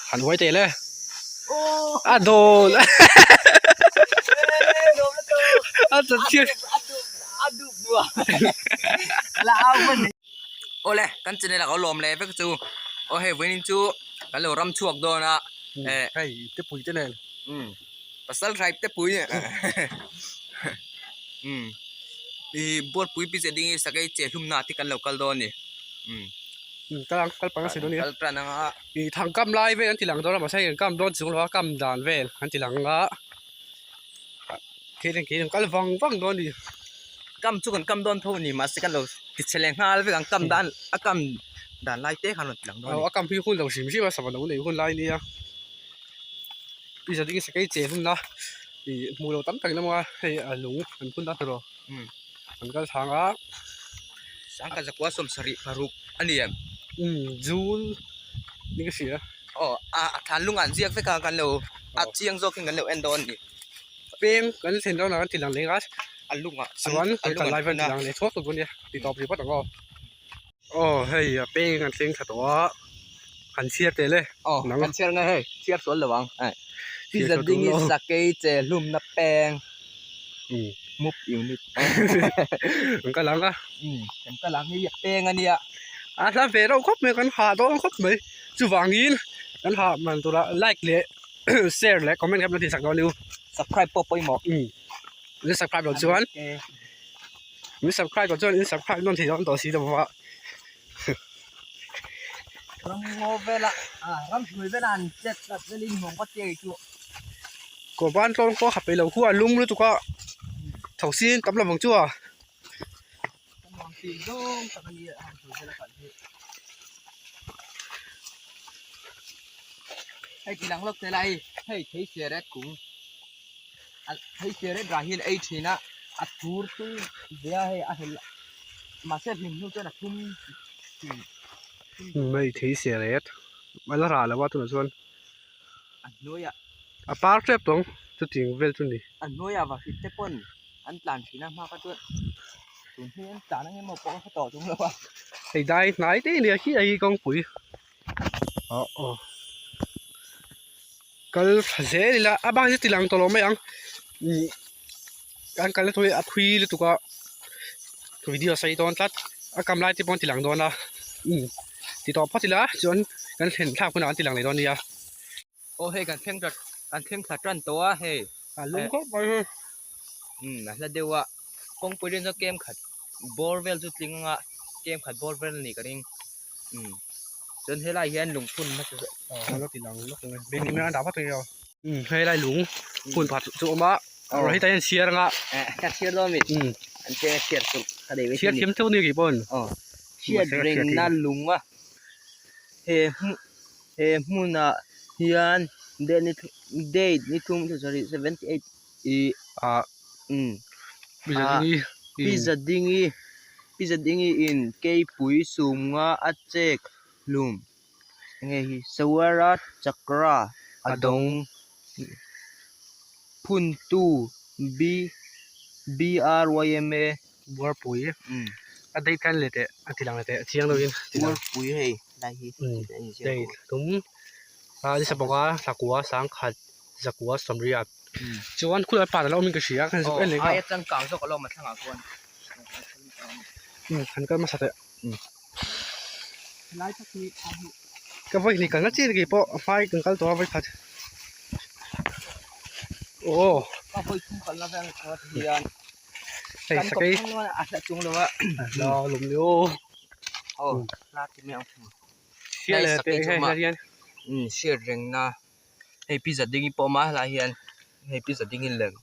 หันไว้เตะเลยโอ้โดนจะเชื่อดูบัวแล้วเอามันโอ้เลยกันจะในหลักเอาลมเลยเพื่อจูโอ้เฮ้ยวันนี้จูกันเรารำชวกโดนอ่ะให้เตะปุ๋ยเตะเลยภาษาไทยเตะปุ๋ยเนี่ยอีบวชปุ๋ยพิเศษดิ้งสักไอเจ้าลุ่มนาที่กันเราคัลโดนนี่กำลังปังสิโดนนี่คัลปรานังอ่ะอีทางกำไล่เว้ยอันที่หลังโดนมาใช้กันกำโดนสูงหรือว่ากำด่านเว้ยอันที่หลังก็คิดก็เลยฟังโดนดิกำจุกันกำโดนทุ่นี่มาสิกันเราติดเฉลงห้าแล้วไปกันกำด่านกำด่านไล่เตะขันหลังหลังโดนกำพี่คุณเราสิไม่ใช่ว่าสมรภูมิคุณไล่นี่อ่ะพี่จะดิ้งสักไอเจ้าลุ่มนะอีมูเราตั้งแต่แล้วว่าให้หลงมันคุณได้ตลอดมันก็ทางอ่ะสังกัดจากว่าสมศรีพารุกอันนี้จูนนี่ก็เสียอ๋อทานลุงอันเสียกไปกันเราเชียงโซกินกันเราเอ็นโดนนี่เป็นกันเส้นแล้วนะที่หลังเล็กอ่ะอันลุงอ่ะส่วนกันไล่เป็นที่หลังเล็กทั่วตัวนี้ติดต่อไปว่าต่างก็โอ้เฮ้ยเป็นกันเส้นขัดตัวหันเชียร์เตะเลยอ๋อกันเชียร์ไงเฮ้ยเชียร์สวนหรือวังที่จะดิ้งสักไอเจลุ่มนับแปงมุกอยู่นิดมันก็หลังอ่ะมันก็หลังนี่แปงอันนี้อ่ะถ้าเฟรเราครบเหมือนกันหาตัวครบไหมจู่วางยินกันหามันตัวละไลค์เลยแชร์เลยคอมเมนต์ครับเราที่สักตัวเร็ว subscribe ปอยหมอกหรือ subscribe เราชวนหรือ subscribe ก็ชวนหรือ subscribe นั่นที่เราต่อสีตัวว่าลองโง่ไปละรำช่วยไปนานเจ็ดแบบจะลิงของก็เจ๊จู่กบ้านต้องก็ขับไปเราคู่ลุงหรือตัวก็ถกซีนตำรวจบังจั่วลองตีโดนตะกันนี้ช่วยไปละกันให้ทีหลังลบเท่าไรให้ใช้เสียแรกกุ้งให้เสียแรกราหินไอทีน่ะทูร์ตู้เดี๋ยวให้เห็นมาเสร็จหนึ่งนู่นจะนักทุ่มไม่ที่เสียเลยมันละราแล้วว่าตัวส่วนนู้ยปาร์ทเจ็บตรงจุดจริงเวลจุดนี้นู้ยว่าฟิตเตปนหลานทีน่ะมากก็ตัวส่วนที่จานนั้นให้มาปอกเขาต่อตรงแล้วว่าไอ้ได้ไหนที่เนี่ยขี้ไอ้กองปุ๋ยก็เสียนี่ละบ้านที่ติดหลังตัวเราไม่ยังการเลยถอยคุยเลยตัวก็วิดีโอใส่ตอนตัดกำไรที่ปอนติดหลังโดนละติดต่อพอติละจนกันเห็นภาพคนอ่านติดหลังในตอนนี้โอ้เฮ้กันเพ่งจัดการเพ่งขัดรันตัวเฮ้ลุงก็ไปแล้วเดี๋ยวว่ากงไปเล่นเกมขัดบอลเวลจุดลิงอ่ะเกมขัดบอลเวลนี่ก็ริงจนให้ไล่เห็นลุงพุ่นมาจะแล้วติดหลังแล้วเลยเบงนี่ไม่อันดับพัดเดียวให้ไล่ลุงพุ่นผัดจุ่มบ้าเราให้ใจเชียร์ละจัดเชียร์ล้อมิดอันเชียร์สุดคดีเชียร์ทีมเท่านี้กี่ปอนเชียร์เร่งนั่นลุงวะเฮมุนะเฮียนเดนี่ทุ่มที่sorry 78พิซซ่าดิ้งอินเกย์ปุยสูงว่าอัจเจกลุมไงสวรัตจักราอดงพุนตูBRYMA บัวปุ๋ยได้กันเลยแต่ทีหลังเลยแต่เชียงเราอินบัวปุ๋ยเฮ้ยได้ได้ตุ้มที่สปอกสักวัวสังขัดสักวัวสมรียบจวนคุณไปป่าแล้วมีกระเชียกันสุดเลยครับไอ้จังกังสักเรามาทั้งหาคนขันก็มาสัตย์ไล่สักนิดก็ไว้นี่กันก็จีนกี่ปอไฟกันก็ตัวไว้ขัดโอ้ก็ไปทุ่งกันแล้วแฟนก็เทียนใส่สกีอาจจะจุงเลยว่ารอหลุมเลี้ยวโอ้ลาดที่ไม่เอาเชี่ยเลยเป็นไงเรียนเชี่ยเร่งนะให้พิซซ่าดิ้งปอมาลายยันให้พิซซ่าดิ้งเหลือง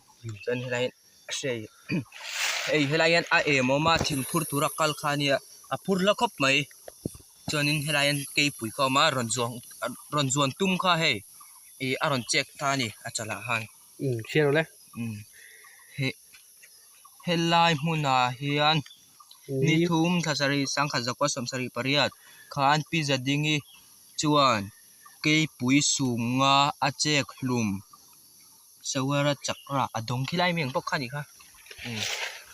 จนให้ลายเชี่ยให้ลายยันมาทิ้งพูดธุระกัลขานี่พูดแล้วครบไหมจนให้ลายยันเกย์ปุ๋ยเข้ามารอนจวนตุ้มข้าให้อารอนเจ็กท่านี่อาจจะละหันเชี่ยเลยเฮลายมุนาเฮียนนิทุมทัศรีสังขจักรสมศรีปริยัติขานพิจดิงีจวนเกย์ปุยสูงงาอาเจกลุมสวรจักระอดงขี้ไล่เมียงพวกขันอีกค่ะ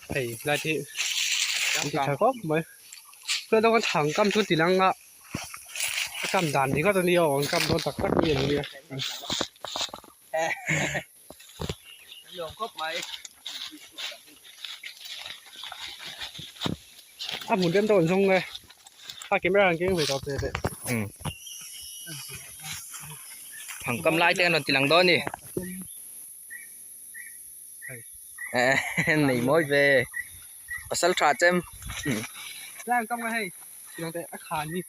ไอ้ไล่ที่ใช่ก็ไหมเพื่อนต้องกันถังกำชุดตีลังอ่ะ cầm đàn thì có tôi nhiều còn cầm đón tắc tắc nhiều như vậy หลวงครบไหม muốn đem tàu xong này kiếm ra cái phải tàu thế ผังกำไรแต่กันนอนตีหลังโดนนี่หนีมดเวปัสสาวะเต็ม đang cầm cái hay thì đang tại ác khán đi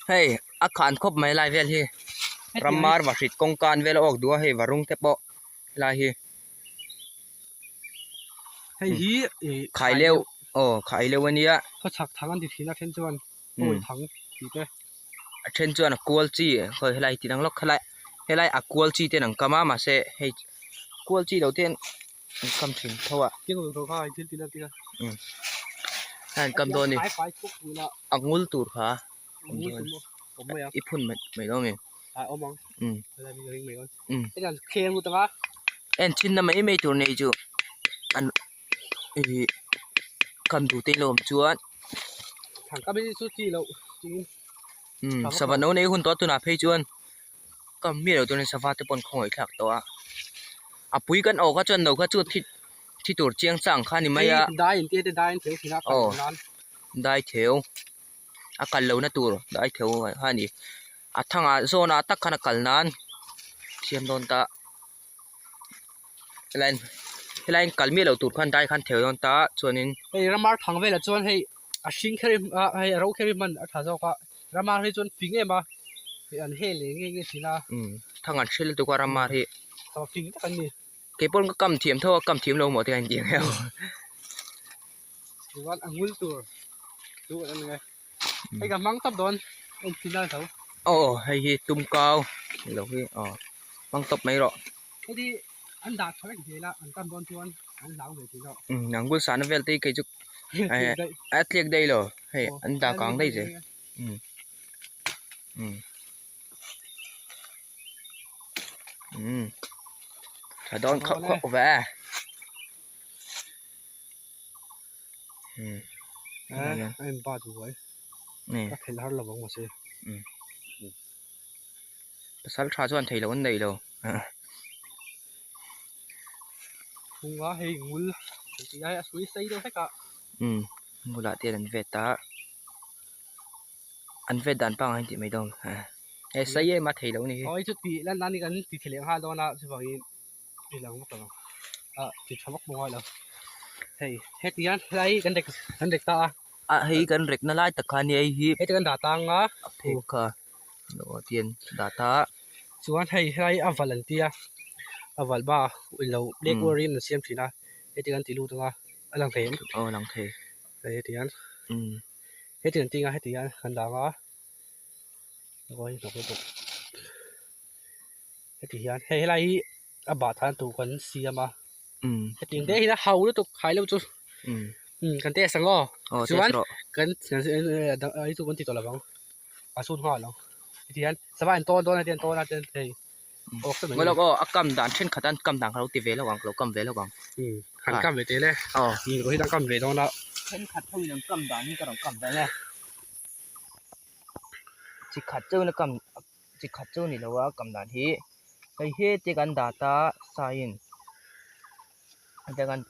เฮ้ยอาคารครบไหมลายเวลฮีรัมมาร์วัชิตกงการเวลออกดัวเฮ้ยวารุงเทปะลายฮี hay hí ขายเร็วโอ้ขายเร็ววันนี้ เขาฉักทั้งอันที่ทีนักเทนจวนโอ้ยทั้งทีเต้ เช่นจวนกัวลจีเคยให้ไล่ตีนังล็อกให้ไล่กัวลจีเต้นังกามามาเซ่ให้กัวลจีเดี๋ยวเต้นคำถึงเท่าไหร่ ที่เราตัวข้าที่ละที่ละ นั่นกำโดนนี่ ไฟทุกอยู่ละ อักงุลตูดค่ะ ผมไม่เอา อีพุ่นไม่ต้องมี เอามองอะไรมีเรื่องไม่ก่อนไอ้นั่นเคมกูตั้งอ่ะ เอ็นชินน่ะไม่ตัวนี้จูอันคำดูเต้นลมจวน ถังก็ไม่ได้สุดที่เราจริง สวัสดีนี่คุณตัวน่ะเพจจวนก็มีเราตัวนี้สวัสดีปนคอยถักตัวปุยกันออกก็จนเราก็จุดที่ตัวเจียงสั่งข้านี่ไม่อะได้อินเดียได้เถียวทีนักร้าน ได้เถียวอาการเรานะตัวได้เถียวข้านี่ทางโซนตักขนาดกันนั้นเชียมโดนตาอะไรกัลมีเราตูดขันได้ขันเถียวโดนตาส่วนนี้ ไอ้รามาทางเวลาจวนให้ชิงแค่ให้เราแค่มันถ้าจะว่ารามาให้จวนฟิงเอ็มอันเฮเลยงี้สินะทางอันเชลตัวกรามาที่ ต่อฟิงตั้งนี่ เก็บปนก็กำเทียมเท่ากำเทียมเราหมดที่จริงแล้ว ดูว่าอังุลตัวดูอะไรไงไอ้กับมังตับโดนไอ้สินะเขาโอ้ให้ตุ้มเกาเราพี่มังตบไม่หรอก ไอ้ที่อันดับเท่าไหร่ทีละอันตับโดนชวนอันหลังเลยทีละ หนังกุศลเวลตีใครจุกแอตเลียกได้เหรอเฮ้ยอันดากลางได้สิถ้าโดนเข้าแหวไอ้บ้าดูไว้นี่ก็เห็นแล้วเราบอกมาสิภาษาชาชวนไทยเราอันใดเราคงว่าให้งูที่ไอ้สวยใส่ด้วยใช่กะงูละเตียนเวตาอันเวดันปังให้ที่ไม่ต้องไอ้ใส่มาไทยเรานี่ไอ้จุดปีแล้วนั่นนี่กันติดเถียงห้าโดนนะใช่ป่ะอีหลังมั้งติดทำมักมวยแล้วเฮ้ยเฮ็ดยันไรกันเด็กตาเฮ้ยกันเด็กนั่นไล่ตะคานี่ไอ้ฮีเฮ็ดกันด่าตังอ่ะถูกค่ะโน้เตียนด่าตาส่วนให้ไรวอลันเตียวอลบ้าเราเล็กวอรินเสียมทีนะเฮ็ดกันตีลูกตัวหลังเทมหลังเทเฮ็ดยันเฮ็ดกันจริงอ่ะเฮ็ดยันกันด่าอ่ะแล้วก็ตกเฮ็ดยันให้ไรบาทานตัวกันเสียมาเฮ็ดยังได้นะเฮาแล้วตัวขายแล้วจุดกันเตะสังอ๋อส่วนกันไอ้ตัวกันติดตัวละบ้างสู้หัวแล้วที่นั่นสบายโตนะเตียนโตนะเตียนเฮ้ยโอ้สมัยแล้วก็อักกำด่านเช่นขัดดันกำด่านเขาตีเวลระวังเรากำเวลระวังหันกำเวทีเลยนี่ก็ที่ตั้งกำเวทตรงนั้นเช่นขัดเท่าอย่างกำด่านนี่ก็ต้องกำได้เลยจิขัดเจ้านะกำจิขัดเจ้านี่แล้วว่ากำด่านที่ไอ้เฮ็ดที่กันด่าตาสายน์แต่กัน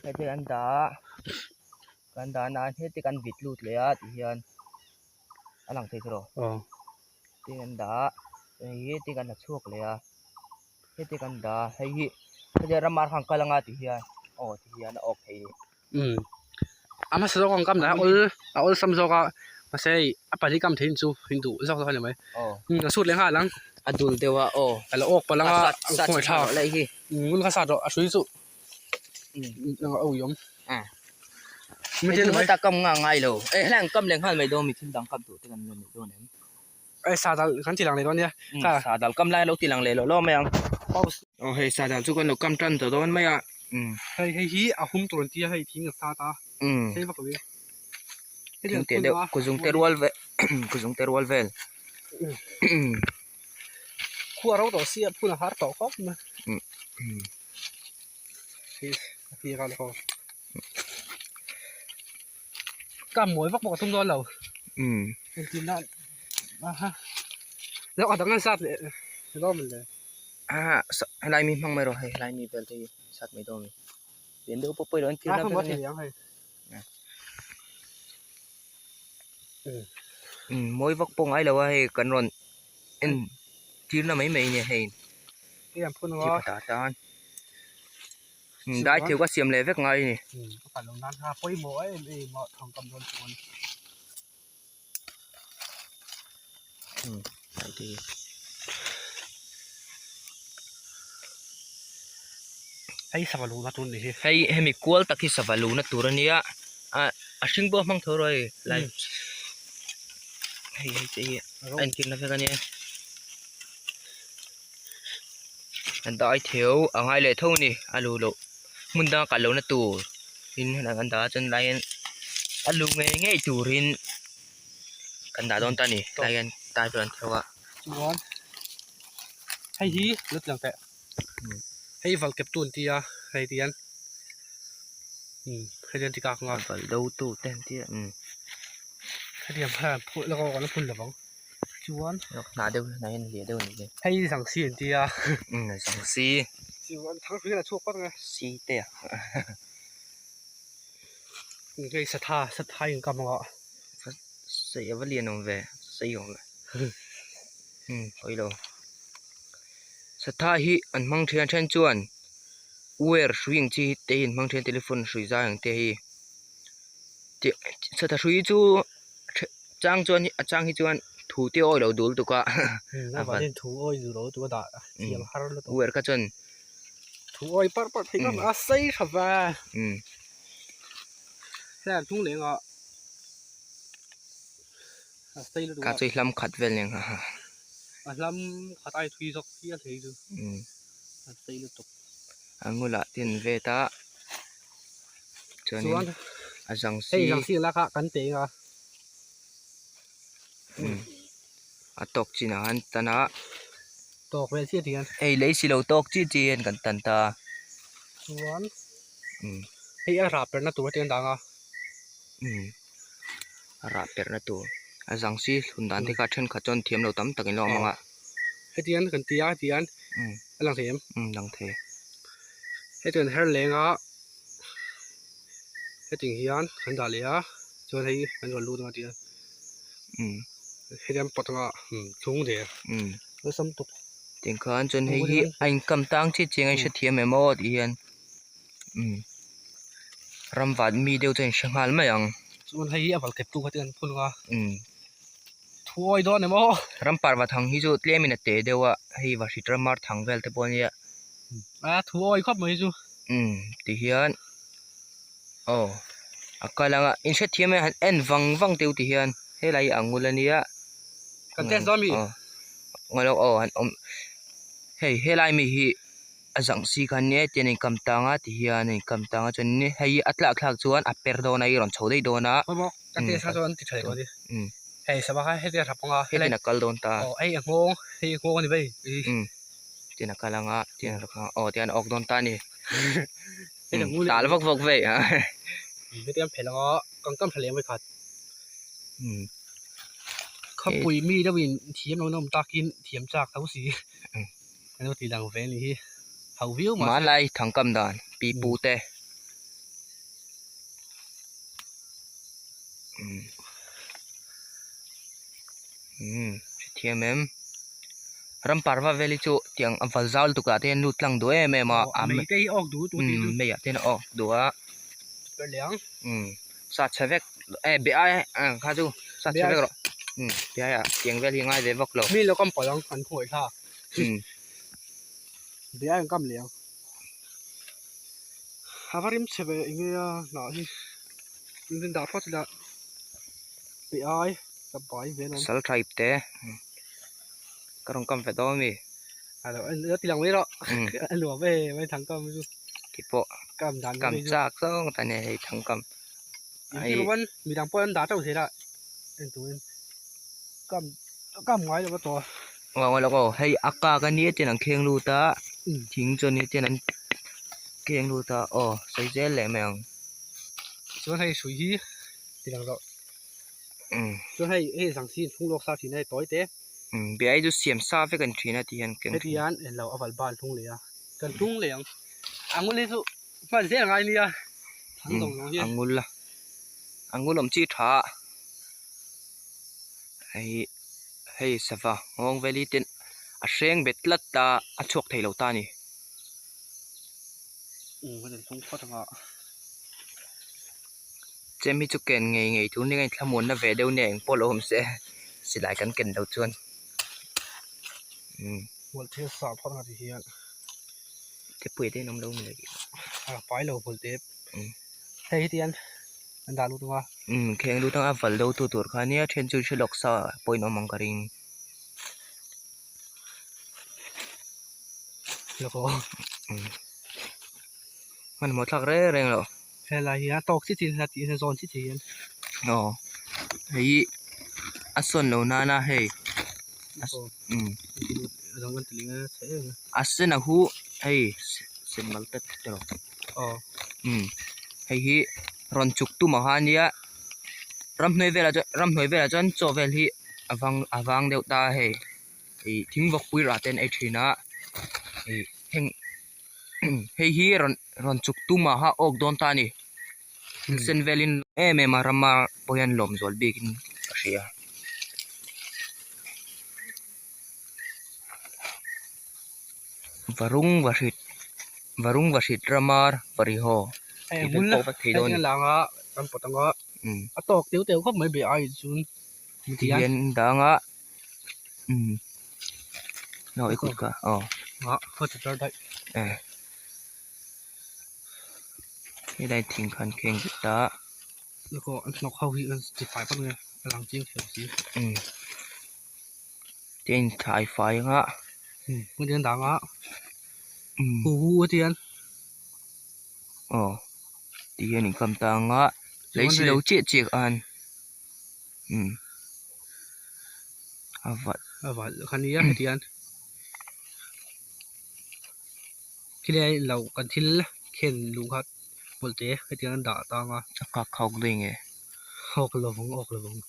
ไอ้ที่กันด่านานเฮ็ดที่กันบิดลูดเลยที่เฮียนอันหลังเทคโรที่กันด่าไอ้เฮ็ดที่กันนัดช่วงเลยเฮ็ดที่กันด่าไอ้เฮ็ดเขาจะรำมาทางกลางที่เฮียนที่เฮียนออกไทยมาสร้างกำนะเอาสำรองก็มาใช้ปฏิกรรมเทนจูหินดูสักเท่าไหร่ไหมก็สุดเลยฮะหลังอดูเดียวแล้วออกไปแล้วก็หัวเท้าอะไรที่มันก็สัตว์สุดสุดแล้วก็เอายมไม่ใช่ไม่ตากำง่ายเลยแรงกำแรงหันไม่โดนมีทิ้งดังกำตัวที่กันเลยโดนเนี่ยซาดัลขันทีหลังเลยตอนเนี้ยซาดัลกำแรงเราทีหลังเลยเราล้อไม่ยังเฮ้ยซาดัลทุกคนเรากำจันตัวโดนไม่อ่ะเฮ้ยฮีหุ่มตัวนี้ให้ทิ้งกับซาตาใช่ปะกับพี่กุงเตะกุงเตะรัวเวกุงเตะรัวเวลขั้วเราต่อเสียพูดหาต่อก็มาพี่กันเขา กำหมวยพวกบอกทุ่มโดนเรา เป็นกินได้ฮะแล้วเอาตั้งนั้นซัดเลยแล้วมันเลย อะไรมีมั่งไม่รู้ให้อะไรมีเป็นที่สัตว์ไม่ต้องมีเดี๋ยวดูปุ๊บไปโดนที่นั่น ข้างบน เป็ เถี น ยงให้ มวยวักปงไอ้เราให้กันรอนที่นั่นไม่เนี่ยให้ ที่ยังพูด ที่ ว่า ภาษาจานได้เที่ยวก็เสียมเลยเวกไงนี่ ผ่านลงน้ำท่าปุ้ยหมวยเหมาะทองกำโดนชวน ไอ้ที่ไอ้สวัสดิ์มาตุนนี่ ให้มีกวลตะกี้สวรรค์นะตัวนี้ชิงบ่มั่งเท่าไรไล่ให้ที่อันกินนะเพื่อนเนี่ยอันได้เที่ยวเอาไงเลยเท่านี้ลูโลมุนดากันแล้วนะตัวรินอันดาจนไล่ลูง่ายตัวรินกันดาโดนตานี่ไล่กันตายไปแล้วเท่าว่า ชวนให้ฮีลึกหลังแต่ให้ฝัลเก็บตุนที่ให้เตียนให้เตียนที่กากงอน phải đâu tu tên kia ให้เตียนผ่านพูดแล้วก็แล้วพุ่นหรือเปล่าชวน nà đâu này lìa đâu này ให้สั่งเสียนที่này sòng xi ชวนทั้งพื้นละชั่วก็ไง xi tè cái sát tha những cầm ngọ xây vẫn liền ông về xây ông về ôi đâu sát tha hi anh mang thiên chân chuan where swing chi tên mang thiên telephone suy ra hàng tê hi sát tha suy chu trang chuan trang hi chuan thủ tiêu ôi đầu đủ tụ cả nó bảo nên thủ ôi dù đó tụ đã tiệm har luôn where cái chân thủ ôi bắt thấy nó xây thật và thế thung liền ngọ xây luôn cả chơi lâm khát về liền ha lâm khát ai thui dọc kia thấy chứ xây luôn tục ngô lạ tiền về ta cho nên rằng xí là cả cắn tiền tóc chỉ là hắn ta na tóc về xí tiền lấy xí lâu tóc chỉ tiền cần tận ta xuống rạp bên nó tụi tiền đang rạp bên nó tụi rằng xí hùn đàn thì cả chân cả chân thiếm đầu tắm tận lo mà cái tiền cần tiền làm thiếm làm thế cái tiền hết lệ ngã cái tiền hiền cần đào lệ cho thấy cần còn luôn mà tiền cái tiền bắt ngã chung thế nó xâm tục tiền khán chân hay anh cầm tang chỉ anh sẽ thiếm em mót hiền ram vặt mi đều trên sân hal mấy ang chuan hei a bal kep tu khatin phun nga thuai do ne mo ram par va thang hi chu tle min te dewa hei va sit ramar thang vel te pon ya thuai khop mai chu ti hian akalanga in se thiam en wang teu ti hian helai angulania kan tes do mi ngalo han hei helai mi hi azang si khan ne ten kam tanga ti hian kam tanga chon ni hei atla khlak chuan a per do nai ron chhodei do na mo kan tes sa chuan ti thai ko di hei sa ba hei te raponga hei na kal don ta ai ngong hei ngong ni bai tin kalanga tin rakha tian ok don ta ni hei ngu tal vok ve ha cái tiệm phải là con cắm phải lấy mới khát khắp bụi mi đó mình thiếm nó ta kín thiếm chạc thấu xí nó thì đang vẽ này hậu view mà lại thằng cầm đàn bị bù tê thiếm em ram parva veli chu tiang avalzal tu ka ten lut lang do em mà mấy cái ốc đủ tụi mấy tên ốc đủ á cái liang sát chevek bi kha chu sát chevek rồi bi à tiang veli ngai ve vok lo mi lo cầm phải ăn khối kha bi ai cầm liang havarim cheve inge na hi nên đã phát là bi ai tập bài về nó sal tribe te karong kam fe do mi rồi anh nhớ tiền mấy đó anh lùa về mấy thằng cầm chứ kipo cầm đàn cầm chak so ta ne thang kam aiวันมีทางป้อนด่าเจ้าเสียละเป็นตัวcầm ngoài rồiตัวว่าแล้วก็ให้อากากันนี้จะนังเคียงรูตาทิ้งจนนี้จะนังเคียงรูตาใส่เจลแหลมยัง ส่วนให้สุยที่หลังเรา cho hay sang xin thung lộc sa thì này tối té bị ai du xiêm sa với gần thuyền thì anh kén cái thì anh lâu aval ban thung lệ cần thung lệ anh muốn lấy số mà dễ ngay đi à thằng đồng nó angul angul om chi tha hay sava ngong veli tin a seng bet lat ta a chok thei lo ta ni cái này không có thằng họ chem hi chu ken ngei thu ni ngai thlamun na ve deuh neng polo hom se silai kan ken do chuan một thế sao phát ra thì hiện te pui te nom lo mi lagi phải lâu một thế hay thì anh đã luôn đúng không kheng lu tang a val do tu tur kha nia then chu lok sa point omang karing được không man mo thak re reng lo hay là hiện tóc chỉ là chỉ là giòn chỉ hiện hei ason lo na na hei giống cái tiếng sẽ asen a hu hei sen mal tat tero hei hi ron chuk tu ma hania ram noi vela jon cho vel hi awang deuh ta hei thing vok pui ra ten ai thina heng hei hi ron chuk tu ma ha ok don ta ni sen velin me rama poyan lom zol bikin asia varung vasit ramar variho muốn là cái là ngã ăn bột ngã tóc tiểu không mấy bị ai chun tiền đã ngã nói ít cả ngã hơi từ đây cái đây thình khăn keng chút đã nó có nó khâu hi chỉ phải bắt người làm chiên kiểu gì tiền thái phải ngã muốn tiền đắng ngã hú tiền tiền mình cầm ta ngã lấy xí lâu chết chết ăn vậy khăn đi á tiền khi đây lâu cần thil khen luôn hết một té cái tiền đã ta ngã các khâu lên nghe học là vong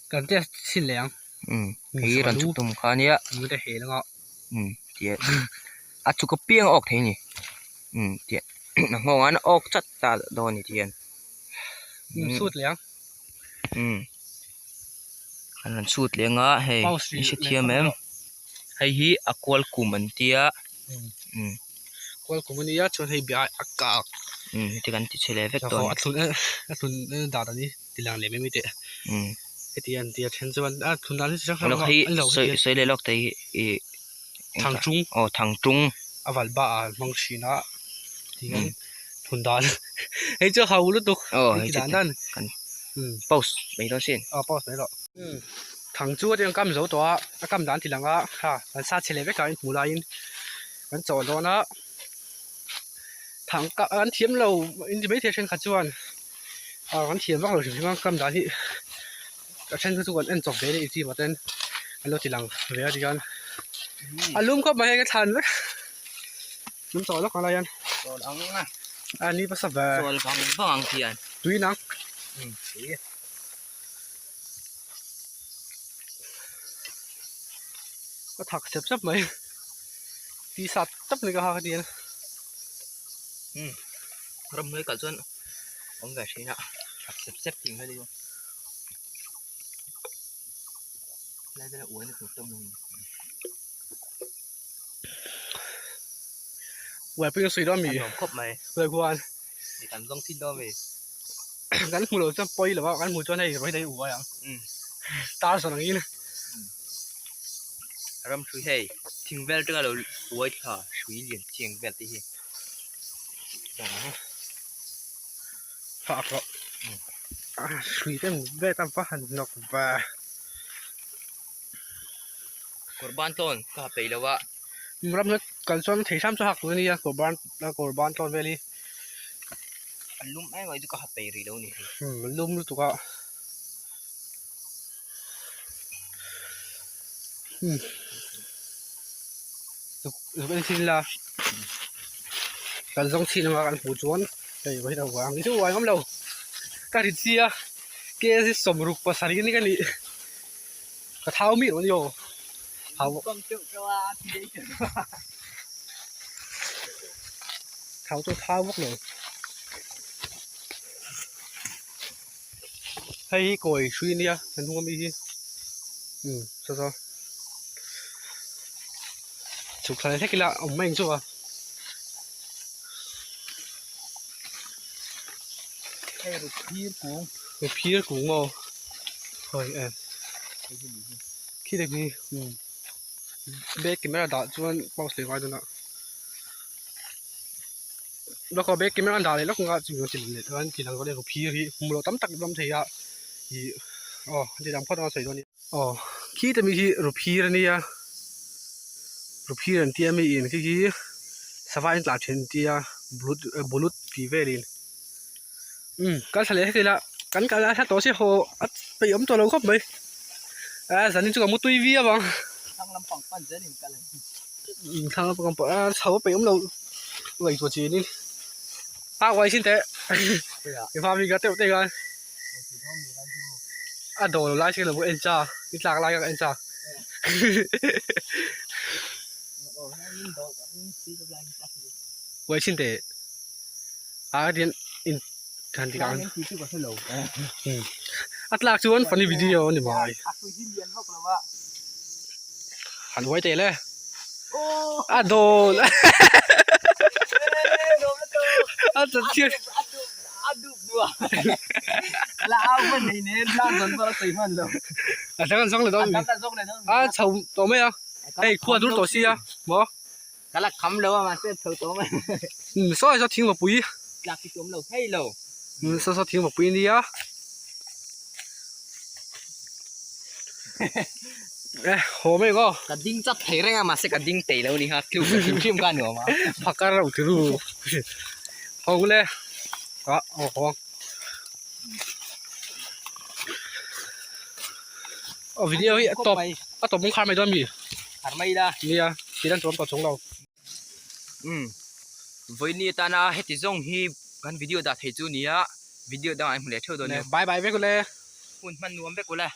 cần té xin lẹng cái rắn chụp tôm cá nhá người ta hề nó ngọ tiền chụp cái pieng ốc thế nhỉ tiền ngon ăn ốc chất ta đó nhỉ tiền suốt lẹng anh suốt lẹng á hay sẽ thiêm em hay hi aqual kuman tia qual kumani ya chon hay bia akka thì kan ti chele vek to athun da da ni tilang le me te etian tia chen chuan athun da ni chang lo hi soi le lok tai thang trung aval ba mang shina tian thun da hey cho hau lu tu hey dan dan kan pause mấy đó xin pause mấy đó thằng chú thì cam dấu to cam đàn thì là ngã ha sa chele vek cái mù la in kan chọn đó nó thằng anh thiếm lâu in mấy thế trên khát chuan anh thiếm bắt đầu chỉ mang cam đá thì trên cái chuan anh chọc đấy đi gì mà tên anh lo chỉ lằng về đi anh lùm có mấy cái thằng đấy lùm tỏi lắm còn lại anh đi bắt sập về vâng thì anh túi nắng có thật sập mấy đi sạt tấp này cái hoa cái tiền râm hơi cả chân ông về thế nào xếp tìm hay đi luôn đây là uống được trong mình quẹt bên suy đó mì khóc mày quẹt quan thì cần dòng xin đó về gắn mùi cho bơi là bao gắn mùi cho này rồi đây uống à ta sao này râm suy hay thình vel trước là uống thở suy liền chieng vel tí phạt rồi suy thêm về tam phát hành nọc và korban ton ka pe lawa ram hết cần son thấy sam cho học rồi đi korban ton về đi lum ai ngồi ka pe ri đâu ni lum tụ cả tụ bên xin là cần dòng xin mà cần phụ chuan đây bây giờ vàng cái thứ ngoài không đâu ta thịt xia kia thì sầm rục và sari cái này cả tháo mịn nó vô tháo tháo cho tháo bốc rồi hay còi suy nia mình không có gì sao chụp lại thế kia là ông mình chưa à hay được phía cũng mò rồi em khi được đi bé cái mấy đạn cho anh bao sợi vai cho nó nó có bé cái mấy đạn này nó cũng có chỉ là anh chỉ là có để có phía thì một tấm tắc tấm thì à thì thì làm phát nó sợi rồi khi thì mình rồi phía này à rồi phía này thì mình cái savai là trên thì blut phía về đi cái sợi cái là cái là sát tổ sẽ hồ bị ấm cho lâu khóc mấy giờ nên chúng ta mua túi vía bằng thằng làm phẳng phẳng dễ điểm cả này thằng làm phẳng phẳng sáu bị ấm lâu vậy của chị đi pha quay xin thế cái pha mình cái tiêu tiền đồ lái xe là một anh cha đi lạc lái các anh cha quay xin thế điện in thành thì càng lạc chuan phần video này mà hẳn quay tệ lên đồ thật chuyện là ao bên này nên đang dần vào tới hơn rồi 잠깐 xong rồi đó chầu tổ mấy à ê qua đút tổ xi à bố cái là khắm lâu mà sẽ thử tổ mà sao sao thiếu một bụi là cái chỗ lâu hay lâu sao thiếu một bụi đi á ê hồ mấy có cái đinh chắc thấy ra mà sẽ cái đinh tẩy lâu đi ha kêu cái phim gan nữa mà phát cái đầu thứ hồ lên đó hồ video ấy top muốn khai mày đó mì hạt mây ra mì à chỉ đang trốn vào chống đầu với nia ta na hết thì giống hi gan video đã thấy chú nia video đang anh muốn lấy theo rồi nè bye bye với cô lê hun man nuông với cô lê